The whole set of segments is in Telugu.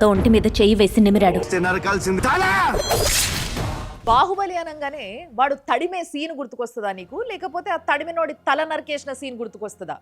ఒంటి మీద చెయ్యి వేసి నిమిరాడు. బాహుబలి అనగానే వాడు తడిమే సీన్ గుర్తుకొస్తుందా నీకు, లేకపోతే ఆ తడిమినోడి తల నరికేసిన సీన్ గుర్తుకొస్తుందా?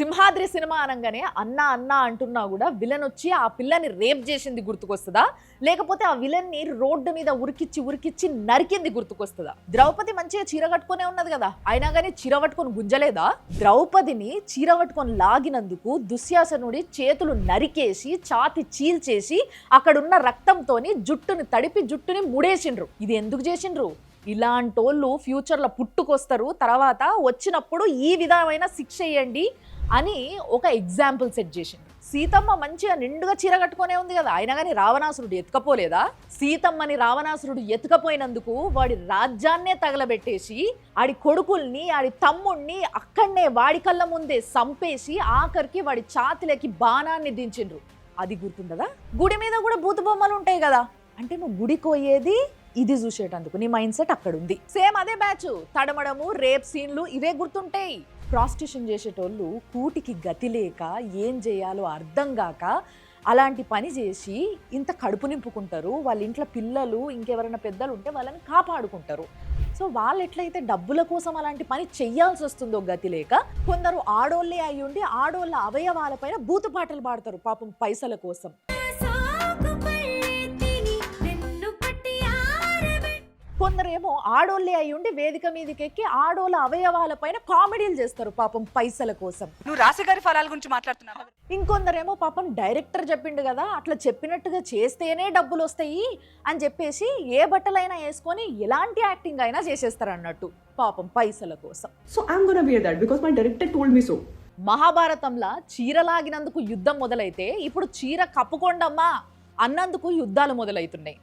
సింహాద్రి సినిమా అనగానే అన్న అన్న అంటున్నా కూడా విలన్ వచ్చి ఆ పిల్లని రేప్ చేసింది గుర్తుకొస్తుందా, లేకపోతే ఆ విలన్ ని రోడ్డు మీద ఉరికిచ్చి నరికింది గుర్తుకొస్తుందా? ద్రౌపది మంచిగా చీర కట్టుకునే ఉన్నది కదా, అయినా కానీ చీర పట్టుకొని గుంజలేదా? ద్రౌపదిని చీర పట్టుకొని లాగినందుకు దుశ్శాసనుడి చేతులు నరికేసి ఛాతి చీల్చేసి అక్కడున్న రక్తంతోని జుట్టుని తడిపి జుట్టుని ముడేసిండ్రు. ఇది ఎందుకు చేసిండ్రు? ఇలాంటోళ్ళు ఫ్యూచర్లో పుట్టుకొస్తారు, తర్వాత వచ్చినప్పుడు ఈ విధమైన శిక్ష వేయండి అని ఒక ఎగ్జాంపుల్ సెట్ చేసింది. సీతమ్మ మంచిగా నిండుగా చీర కట్టుకునే ఉంది కదా, అయినా కానీ రావణాసురుడు ఎత్తుకపోలేదా? సీతమ్మని రావణాసురుడు ఎత్తుకపోయినందుకు వాడి రాజ్యాన్నే తగలబెట్టేసి ఆడి కొడుకుల్ని ఆడి తమ్ముణ్ణి అక్కడనే వాడి కళ్ళ ముందే సంపేసి ఆఖరికి వాడి ఛాతిలోకి బాణాన్ని దించిండ్రు. అది గుర్తుండదా? గుడి మీద కూడా బూతు బొమ్మలు ఉంటాయి కదా, అంటే నువ్వు గుడికి పోయేది ఇది చూసేటందుకు, నీ మైండ్ సెట్ అక్కడ ఉంది. సేమ్ అదే బ్యాచ్, తడమడము రేప్ సీన్లు ఇవే గుర్తుంటాయి. ప్రాస్టిట్యూషన్ చేసేటోళ్ళు కూటికి గతి లేక ఏం చేయాలో అర్థం కాక అలాంటి పని చేసి ఇంత కడుపు నింపుకుంటారు. వాళ్ళ ఇంట్లో పిల్లలు ఇంకెవరైనా పెద్దలు ఉంటే వాళ్ళని కాపాడుకుంటారు. సో వాళ్ళు ఎట్లయితే డబ్బుల కోసం అలాంటి పని చెయ్యాల్సి వస్తుందో గతి లేక, కొందరు ఆడోళ్ళే అయి ఉండి ఆడోళ్ళ అవయవాలపైన బూతుపాటలు పాడతారు పాపం పైసల కోసం. కొందరేమో ఆడోళ్ళే అయి ఉండి వేదిక మీదకి ఎక్కి ఆడోళ్ళ అవయవాల పైన కామెడీలు చేస్తారు పాపం పైసల కోసం. నువ్వు రాశిగారి ఫలాల గురించి మాట్లాడుతున్నావు. ఇంకొందరేమో పాపం డైరెక్టర్ చెప్పిండు కదా, అట్లా చెప్పినట్టుగా చేస్తేనే డబ్బులు వస్తాయి అని చెప్పేసి ఏ బట్టలైనా వేసుకొని ఎలాంటి యాక్టింగ్ అయినా చేసేస్తారు అన్నట్టు పాపం పైసల కోసం. So I'm gonna wear that because my director told me so. మహాభారతంలో చీర లాగినందుకు యుద్ధం మొదలైతే ఇప్పుడు చీర కప్పుకోండమ్మా అన్నందుకు యుద్ధాలు మొదలవుతున్నాయి.